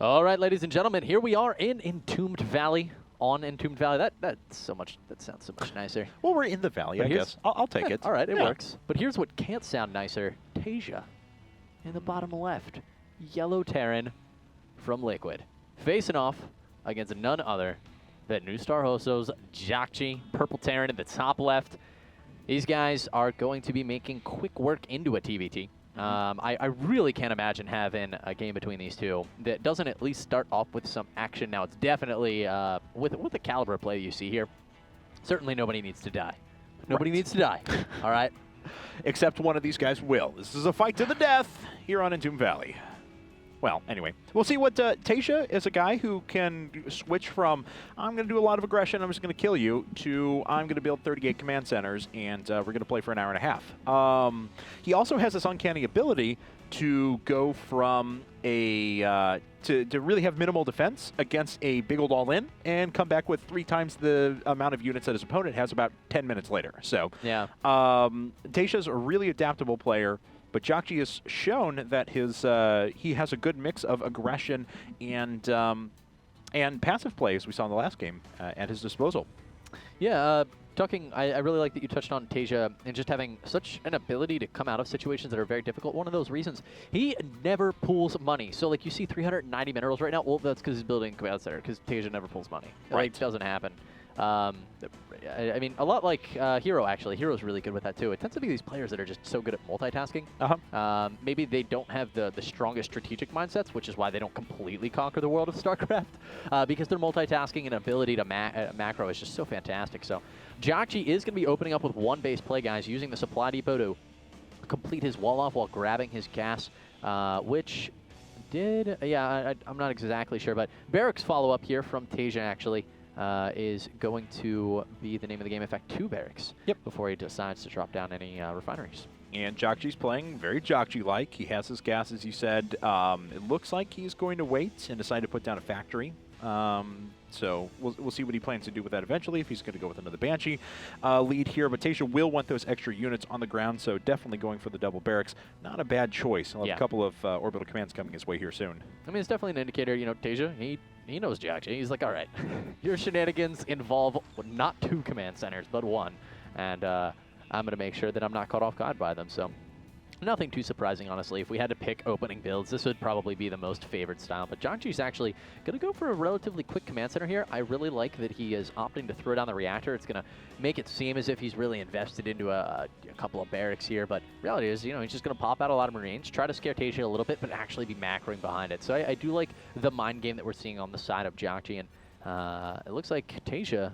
All right, ladies and gentlemen, here we are in Entombed Valley. On Entombed Valley. That sounds so much nicer. Well, we're in the valley, I guess. I'll take it. All right, it works. But here's what can't sound nicer. TsHoSeo in the bottom left. Yellow Terran from Liquid. Facing off against none other than NsHoSeo's Jakji, Purple Terran in the top left. These guys are going to be making quick work into a TVT. I really can't imagine having a game between these two that doesn't at least start off with some action. Now, it's definitely, with the caliber of play you see here, certainly nobody needs to die. Nobody needs to die, all right? Except one of these guys will. This is a fight to the death here on Entombed Valley. Well, anyway, we'll see what TsHoSeo is a guy who can switch from I'm going to do a lot of aggression, I'm just going to kill you, to I'm going to build 38 command centers, and we're going to play for an hour and a half. He also has this uncanny ability to go from a to really have minimal defense against a big old all-in and come back with 3 times the amount of units that his opponent has about 10 minutes later. So yeah, TsHoSeo's a really adaptable player. But Jakji has shown that he has a good mix of aggression and passive play, as we saw in the last game, at his disposal. Yeah, I really like that you touched on TsHoSeo and just having such an ability to come out of situations that are very difficult. One of those reasons, he never pulls money. So, like, you see 390 minerals right now. Well, that's because he's building command center, because TsHoSeo never pulls money. Right. Like, it doesn't happen. I mean, a lot like Hero, actually. Hero's really good with that, too. It tends to be these players that are just so good at multitasking. Maybe they don't have the strongest strategic mindsets, which is why they don't completely conquer the world of StarCraft, because their multitasking and ability to macro is just so fantastic. So Jakji is going to be opening up with one base play, guys, using the supply depot to complete his wall off while grabbing his gas, which did, I'm not exactly sure, but Barracks follow-up here from TsHoSeo, actually. Is going to be the name of the game. In fact, 2 barracks before he decides to drop down any refineries. And Jakji's playing very Jakji-like. He has his gas, as you said. It looks like he's going to wait and decide to put down a factory. So we'll see what he plans to do with that eventually, if he's going to go with another Banshee lead here. But TsHoSeo will want those extra units on the ground, so definitely going for the double barracks. Not a bad choice. He'll have a couple of orbital commands coming his way here soon. I mean, it's definitely an indicator. You know, TsHoSeo, he knows Jakji. He's like, all right, your shenanigans involve not 2 command centers, but 1. And I'm going to make sure that I'm not caught off guard by them. So nothing too surprising, honestly. If we had to pick opening builds, this would probably be the most favored style. But Jakji's actually going to go for a relatively quick command center here. I really like that he is opting to throw down the reactor. It's going to make it seem as if he's really invested into a couple of barracks here. But reality is, you know, he's just going to pop out a lot of Marines, try to scare TsHoSeo a little bit, but actually be macroing behind it. So I do like the mind game that we're seeing on the side of Jakji. And it looks like TsHoSeo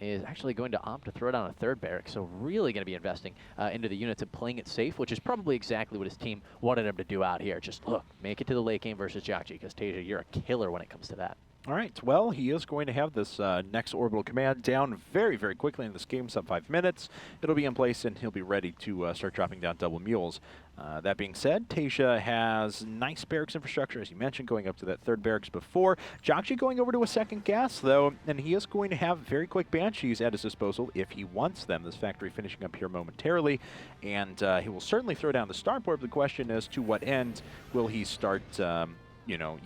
is actually going to opt to throw down a 3rd barrack, so really going to be investing into the units and playing it safe, which is probably exactly what his team wanted him to do out here. Just look, make it to the late game versus Jakji, because TsHoSeo, you're a killer when it comes to that. All right, well, he is going to have this next orbital command down very, very quickly in this game, sub 5 minutes. It'll be in place, and he'll be ready to start dropping down double mules. That being said, TsHoSeo has nice barracks infrastructure, as you mentioned, going up to that 3rd barracks before. Jakji going over to a 2nd gas, though, and he is going to have very quick Banshees at his disposal if he wants them. This factory finishing up here momentarily, and he will certainly throw down the starport. The question is, to what end will he start you know,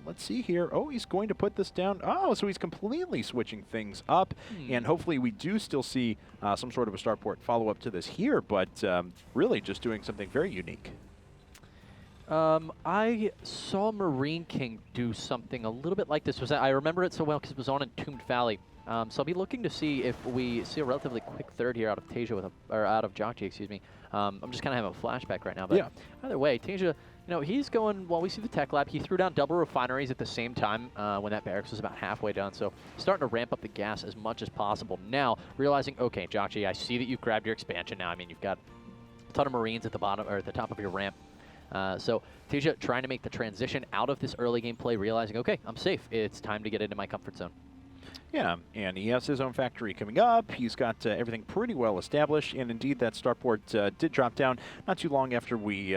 let's see here. Oh, he's going to put this down. Oh, so he's completely switching things up. And hopefully we do still see some sort of a starport follow-up to this here, but really just doing something very unique. I saw Marine King do something a little bit like this. I remember it so well because it was on Entombed Valley. So I'll be looking to see if we see a relatively quick 3rd here out of TsHoSeo or out of Jakji, excuse me. I'm just kind of having a flashback right now, but either way, TsHoSeo, you know, he's going, well, we see the tech lab. He threw down double refineries at the same time when that barracks was about halfway done. So starting to ramp up the gas as much as possible. Now, realizing, okay, Jakji, I see that you've grabbed your expansion now. I mean, you've got a ton of Marines at the bottom, or at the top of your ramp. So TsHoSeo trying to make the transition out of this early game play, realizing, okay, I'm safe. It's time to get into my comfort zone. Yeah, and he has his own factory coming up. He's got everything pretty well established, and indeed that starport did drop down not too long after we,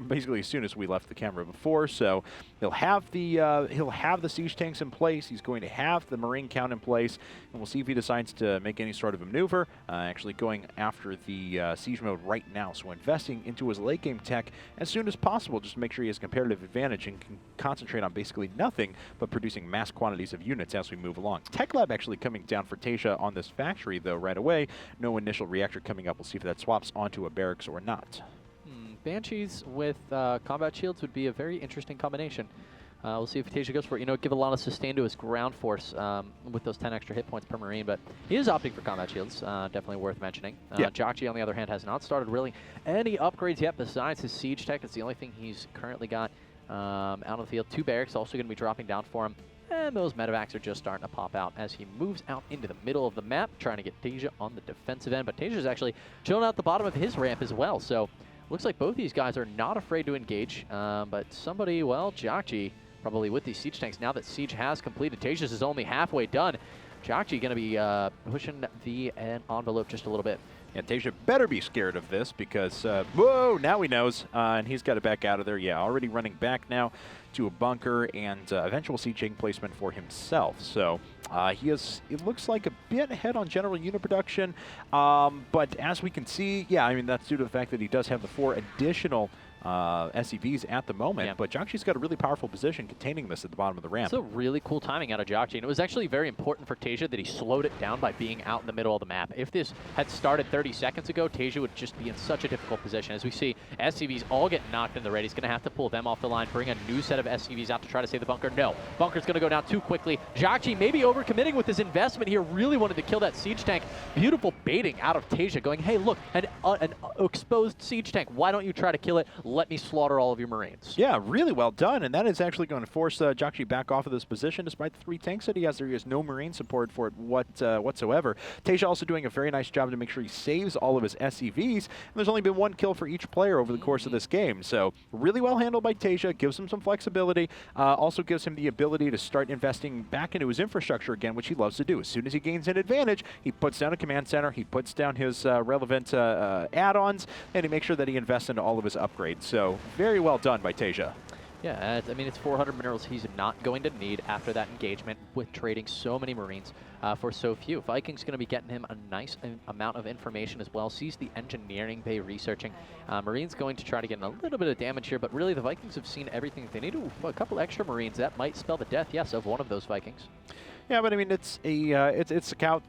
basically as soon as we left the camera before. So he'll have the siege tanks in place. He's going to have the marine count in place, and we'll see if he decides to make any sort of a maneuver. Actually going after the siege mode right now, so investing into his late game tech as soon as possible, just to make sure he has competitive advantage and can concentrate on basically nothing but producing mass quantities of units as we move along. Tech Lab actually coming down for TsHoSeo on this factory, though, right away. No initial reactor coming up. We'll see if that swaps onto a barracks or not. Banshees with combat shields would be a very interesting combination. We'll see if TsHoSeo goes for it. You know, give a lot of sustain to his ground force with those 10 extra hit points per Marine, but he is opting for combat shields. Definitely worth mentioning. Jockey, on the other hand, has not started really any upgrades yet besides his siege tech. It's the only thing he's currently got out on the field. 2 barracks also going to be dropping down for him. And those medevacs are just starting to pop out as he moves out into the middle of the map, trying to get TsHoSeo on the defensive end. But TsHoSeo is actually chilling out the bottom of his ramp as well. So looks like both these guys are not afraid to engage. But somebody, well, Jockey, probably with these siege tanks, now that siege has completed, TsHoSeo is only halfway done. Jockey going to be pushing the envelope just a little bit. And TsHoSeo better be scared of this because, whoa, now he knows, and he's got to back out of there. Yeah, already running back now to a bunker and eventual siege tank placement for himself. So he is, it looks like a bit ahead on general unit production, but as we can see, yeah, I mean, that's due to the fact that he does have the 4 additional SCVs at the moment, but Jockey's got a really powerful position containing this at the bottom of the ramp. It's a really cool timing out of Jockey, and it was actually very important for TsHoSeo that he slowed it down by being out in the middle of the map. If this had started 30 seconds ago, TsHoSeo would just be in such a difficult position. As we see, SCVs all get knocked in the red. He's going to have to pull them off the line, bring a new set of SCVs out to try to save the bunker. No, bunker's going to go down too quickly. Jockey maybe overcommitting with his investment here, really wanted to kill that siege tank. Beautiful baiting out of TsHoSeo, going, hey, look, an exposed siege tank. Why don't you try to kill it? Let me slaughter all of your Marines. Yeah, really well done, and that is actually going to force Jockey back off of this position. Despite the 3 tanks that he has, there is no Marine support for it whatsoever. TsHoSeo also doing a very nice job to make sure he saves all of his SCVs, and there's only been 1 kill for each player over the course of this game, so really well handled by TsHoSeo, gives him some flexibility, also gives him the ability to start investing back into his infrastructure again, which he loves to do. As soon as he gains an advantage, he puts down a command center, he puts down his relevant add-ons, and he makes sure that he invests into all of his upgrades. So very well done by TsHoSeo. Yeah, I mean, it's 400 minerals he's not going to need after that engagement with trading so many Marines for so few. Viking's going to be getting him a nice amount of information as well. Sees the engineering bay researching. Marines going to try to get in a little bit of damage here, but really the Vikings have seen everything they need. Ooh, a couple extra Marines. That might spell the death, yes, of one of those Vikings. Yeah, but I mean, it's a scout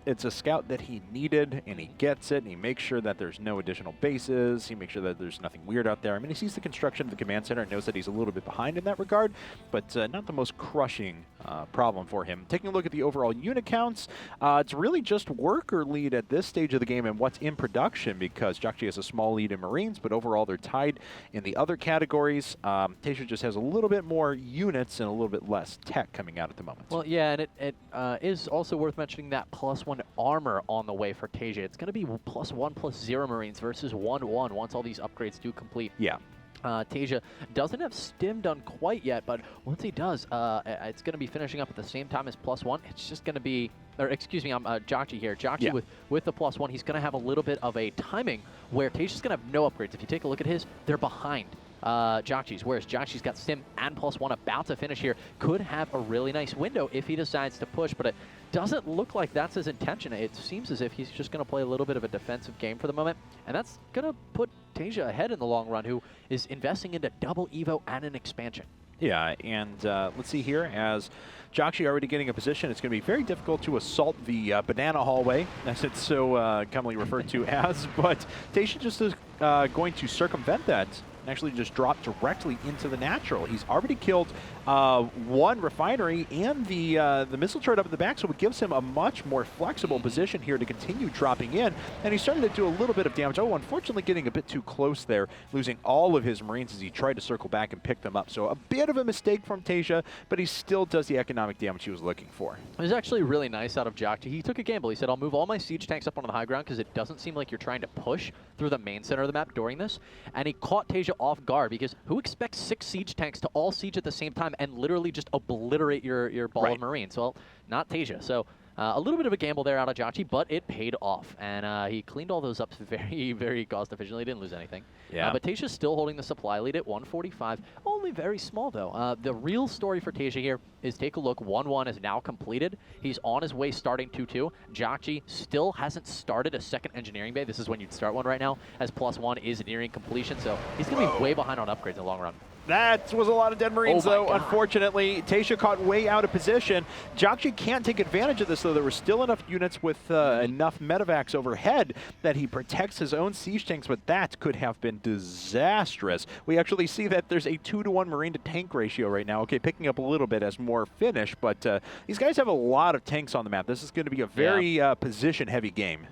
that he needed, and he gets it, and he makes sure that there's no additional bases. He makes sure that there's nothing weird out there. I mean, he sees the construction of the command center and knows that he's a little bit behind in that regard, but not the most crushing problem for him. Taking a look at the overall unit counts, it's really just worker lead at this stage of the game and what's in production, because Jockey has a small lead in Marines, but overall they're tied in the other categories. TsHoSeo just has a little bit more units and a little bit less tech coming out at the moment. Well, yeah, and it is also worth mentioning that +1 armor on the way for TsHoSeo. It's going to be +1/+0 Marines versus 1/1 once all these upgrades do complete. Yeah. TsHoSeo doesn't have Stim done quite yet, but once he does, it's going to be finishing up at the same time as +1. It's just going to be, or excuse me, I'm Jockey here. Jockey with the +1, he's going to have a little bit of a timing where TsHoSeo's going to have no upgrades. If you take a look at his, they're behind Jockey's, whereas Jockey's got Stim and +1 about to finish here. Could have a really nice window if he decides to push, but it doesn't look like that's his intention. It seems as if he's just going to play a little bit of a defensive game for the moment, and that's going to put TsHoSeo ahead in the long run, who is investing into double Evo and an expansion. Yeah, and let's see here, as Jockey already getting a position, it's going to be very difficult to assault the banana hallway, as it's so commonly referred to as, but TsHoSeo just is going to circumvent that and actually just drop directly into the natural. He's already killed 1 refinery and the missile turret up at the back, so it gives him a much more flexible position here to continue dropping in, and he's starting to do a little bit of damage. Oh, unfortunately getting a bit too close there, losing all of his Marines as he tried to circle back and pick them up. So a bit of a mistake from TsHoSeo, but he still does the economic damage he was looking for. It was actually really nice out of Jockey. He took a gamble. He said, I'll move all my siege tanks up onto the high ground because it doesn't seem like you're trying to push through the main center of the map during this, and he caught TsHoSeo off guard, because who expects 6 siege tanks to all siege at the same time and literally just obliterate your ball of Marines? Well, not TsHoSeo. So A little bit of a gamble there out of Jagchi, but it paid off. And he cleaned all those up very, very cost efficiently. Didn't lose anything. Yeah. But Tasha's still holding the supply lead at 145. Only very small, though. The real story for Tasha here is take a look. 1-1 is now completed. He's on his way starting 2-2. Jagchi still hasn't started a second engineering bay. This is when you'd start one right now, as +1 is nearing completion. So he's going to be way behind on upgrades in the long run. That was a lot of dead Marines, though. God. Unfortunately, Tasha caught way out of position. Jagchi can't take advantage of this, though. There were still enough units with enough medevacs overhead that he protects his own siege tanks, but that could have been disastrous. We actually see that there's a 2-to-1 Marine to tank ratio right now. Okay, picking up a little bit as more finish, but these guys have a lot of tanks on the map. This is going to be a very position-heavy game.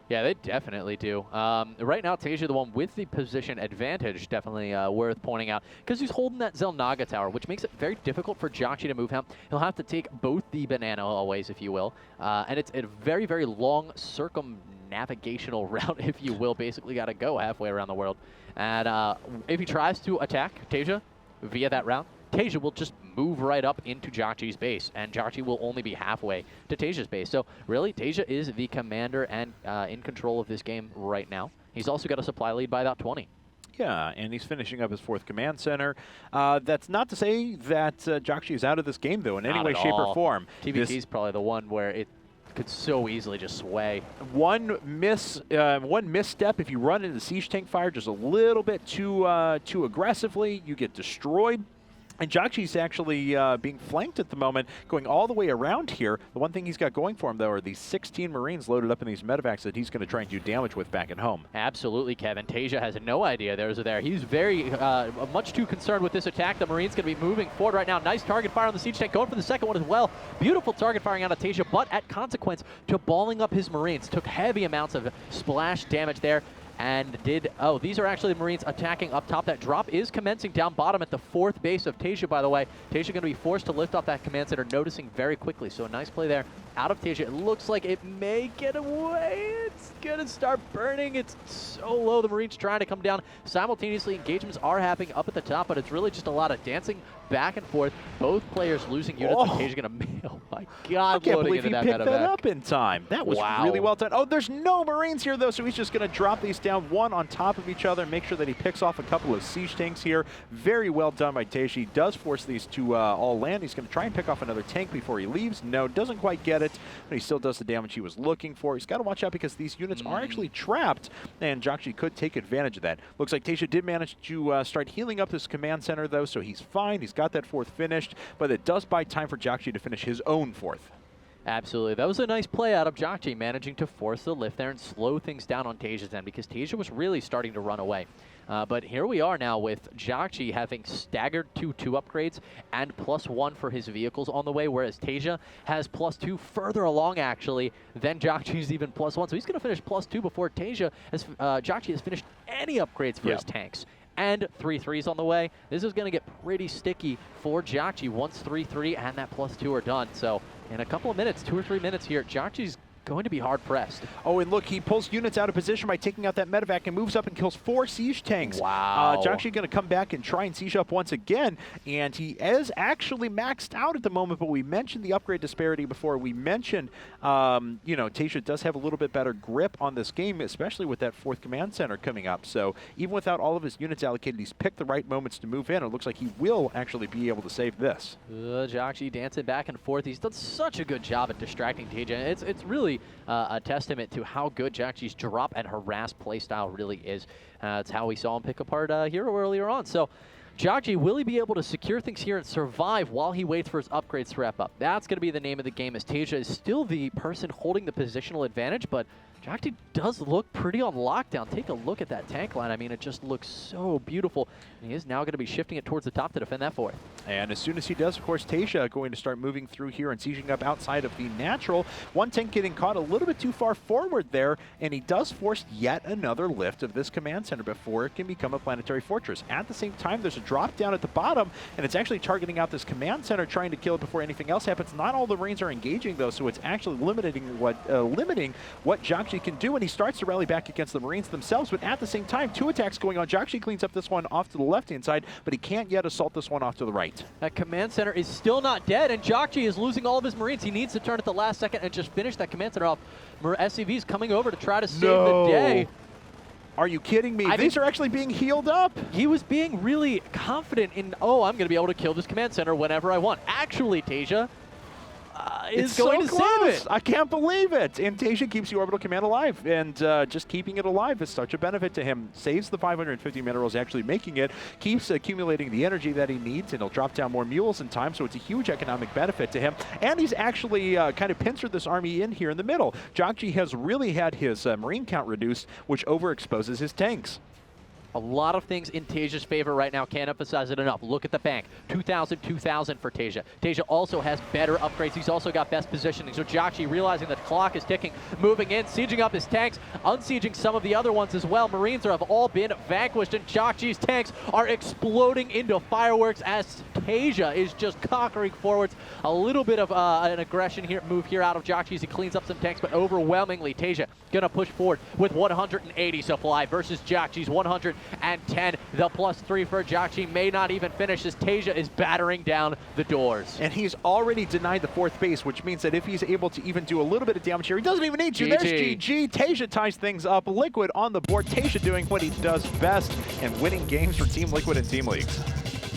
Yeah, they definitely do. Right now, Tasha, the one with the position advantage, definitely worth pointing out, because he's holding that Zelnaga tower, which makes it very difficult for Jagchi to move him. He'll have to take both the banana always, if you will, and it's a very, very long circumnavigational route, if you will. Basically got to go halfway around the world. And if he tries to attack Tasha via that route, Tasha will just move right up into Jagchi's base, and Jagchi will only be halfway to Tasha's base. So really, Tasha is the commander and in control of this game right now. He's also got a supply lead by about 20. Yeah, and he's finishing up his 4th command center. That's not to say that Jagchi is out of this game, though, in any way, shape, or form. TBT is probably the one where it could so easily just sway. One misstep, if you run into siege tank fire just a little bit too aggressively, you get destroyed. And Jagchi's actually being flanked at the moment, going all the way around here. The one thing he's got going for him, though, are these 16 Marines loaded up in these medevacs that he's going to try and do damage with back at home. Absolutely, Kevin. Tasha has no idea those are there. He's very much too concerned with this attack. The Marine's going to be moving forward right now. Nice target fire on the siege tank, going for the second one as well. Beautiful target firing out of Tasha, but at consequence to balling up his Marines. Took heavy amounts of splash damage there. And these are actually the Marines attacking up top. That drop is commencing down bottom at the 4th base of Tasha, by the way. Tasha going to be forced to lift off that command center, noticing very quickly. So a nice play there out of Tasha. It looks like it may get away. It's going to start burning. It's so low. The Marines trying to come down. Simultaneously, engagements are happening up at the top, but it's really just a lot of dancing back and forth. Both players losing units, but Tasha going to... Oh, my God. I can't believe he picked that up in time. That was really well done. Oh, there's no Marines here, though, so he's just going to drop these down one on top of each other and make sure that he picks off a couple of siege tanks here. Very well done by Tasha. He does force these to all land. He's going to try and pick off another tank before he leaves. No, doesn't quite get it, but he still does the damage he was looking for. He's got to watch out because these units are actually trapped, and Jagchi could take advantage of that. Looks like Tasha did manage to start healing up his command center, though, so he's fine. He's got that 4th finished, but it does buy time for Jagchi to finish his own 4th. Absolutely. That was a nice play out of Jagchi, managing to force the lift there and slow things down on Tasha's end, because Tasha was really starting to run away. But here we are now with Jagchi having staggered 2 upgrades and +1 for his vehicles on the way, whereas Tasha has +2 further along, actually, than Jagchi's even +1. So he's going to finish +2 before Jagchi has finished any upgrades for his tanks. And 3-3s on the way. This is going to get pretty sticky for Jagchi once 3-3 and that +2 are done. So in a couple of minutes, 2 or 3 minutes here, Jagchi's going to be hard pressed. Oh, and look, he pulls units out of position by taking out that medevac and moves up and kills 4 siege tanks. Wow. Jagchi going to come back and try and siege up once again, and he is actually maxed out at the moment, but we mentioned the upgrade disparity before. We mentioned, you know, Tasha does have a little bit better grip on this game, especially with that 4th command center coming up. So even without all of his units allocated, he's picked the right moments to move in. It looks like he will actually be able to save this. Jagchi dancing back and forth. He's done such a good job at distracting Tasha. It's really a testament to how good Jagchi's drop and harass playstyle really is. It's how we saw him pick apart Hero earlier on. So Jagchi, will he be able to secure things here and survive while he waits for his upgrades to wrap up? That's going to be the name of the game, as Tasha is still the person holding the positional advantage, but Jagchi does look pretty on lockdown. Take a look at that tank line. I mean, it just looks so beautiful. And he is now going to be shifting it towards the top to defend that 4th. And as soon as he does, of course, Tasha going to start moving through here and sieging up outside of the natural. One tank getting caught a little bit too far forward there, and he does force yet another lift of this command center before it can become a planetary fortress. At the same time, there's a drop down at the bottom, and it's actually targeting out this command center, trying to kill it before anything else happens. Not all the Marines are engaging, though, so it's actually limiting what Jagchi Jiaxi can do, and he starts to rally back against the Marines themselves, but at the same time, 2 attacks going on. Jiaxi cleans up this one off to the left-hand side, but he can't yet assault this one off to the right. That command center is still not dead, and Jiaxi is losing all of his Marines. He needs to turn at the last second and just finish that command center off. SCV's coming over to try to save the day. Are you kidding me? These are actually being healed up. He was being really confident in, oh, I'm going to be able to kill this command center whenever I want. Actually, TaeJa is going to save it. I can't believe it. And TaeJa keeps the orbital command alive, and just keeping it alive is such a benefit to him. Saves the 550 minerals, actually making it, keeps accumulating the energy that he needs, and he'll drop down more mules in time, so it's a huge economic benefit to him. And he's actually kind of pincered this army in here in the middle. Jiaxi has really had his Marine count reduced, which overexposes his tanks. A lot of things in TaeJa's favor right now. Can't emphasize it enough. Look at the bank. 2,000, 2,000 for TaeJa. TaeJa also has better upgrades. He's also got best positioning. So Jiaxi, realizing that the clock is ticking, moving in, sieging up his tanks, unsieging some of the other ones as well. Marines have all been vanquished, and Jiaxi's tanks are exploding into fireworks as TaeJa is just conquering forwards. A little bit of an aggression here, move here out of Jiaxi as he cleans up some tanks, but overwhelmingly TaeJa gonna push forward with 180 supply versus Jiaxi's 110. The +3 for Jiaxi may not even finish as TaeJa is battering down the doors. And he's already denied the 4th base, which means that if he's able to even do a little bit of damage here, he doesn't even need to. There's GG. TaeJa ties things up. Liquid on the board. TaeJa doing what he does best and winning games for Team Liquid and Team Leagues.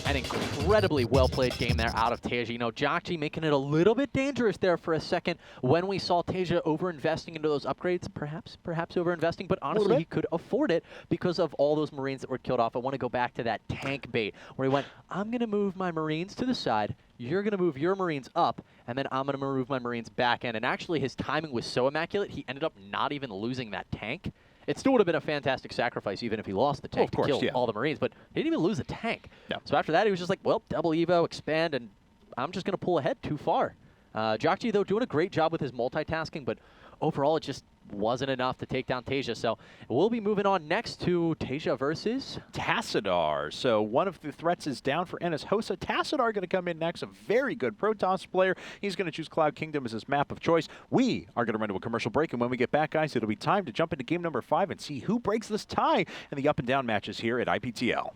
An incredibly well-played game there out of TaeJa. You know, Jiaxi making it a little bit dangerous there for a second when we saw TaeJa over-investing into those upgrades. Perhaps over-investing, but honestly, he could afford it because of all those Marines that were killed off. I want to go back to that tank bait where he went, I'm going to move my Marines to the side, you're going to move your Marines up, and then I'm going to move my Marines back in. And actually, his timing was so immaculate, he ended up not even losing that tank. It still would have been a fantastic sacrifice even if he lost the tank to kill all the Marines, but he didn't even lose the tank. Yeah. So after that, he was just like, well, double Evo, expand, and I'm just going to pull ahead too far. Jiaxi, though, doing a great job with his multitasking, but overall, it just wasn't enough to take down TaeJa. So we'll be moving on next to TaeJa versus Tassadar. So one of the threats is down for NsHoSeo. Tassadar going to come in next, a very good Protoss player. He's going to choose Cloud Kingdom as his map of choice. We are going to run to a commercial break, and when we get back, guys, it'll be time to jump into game number 5 and see who breaks this tie in the up and down matches here at IPTL.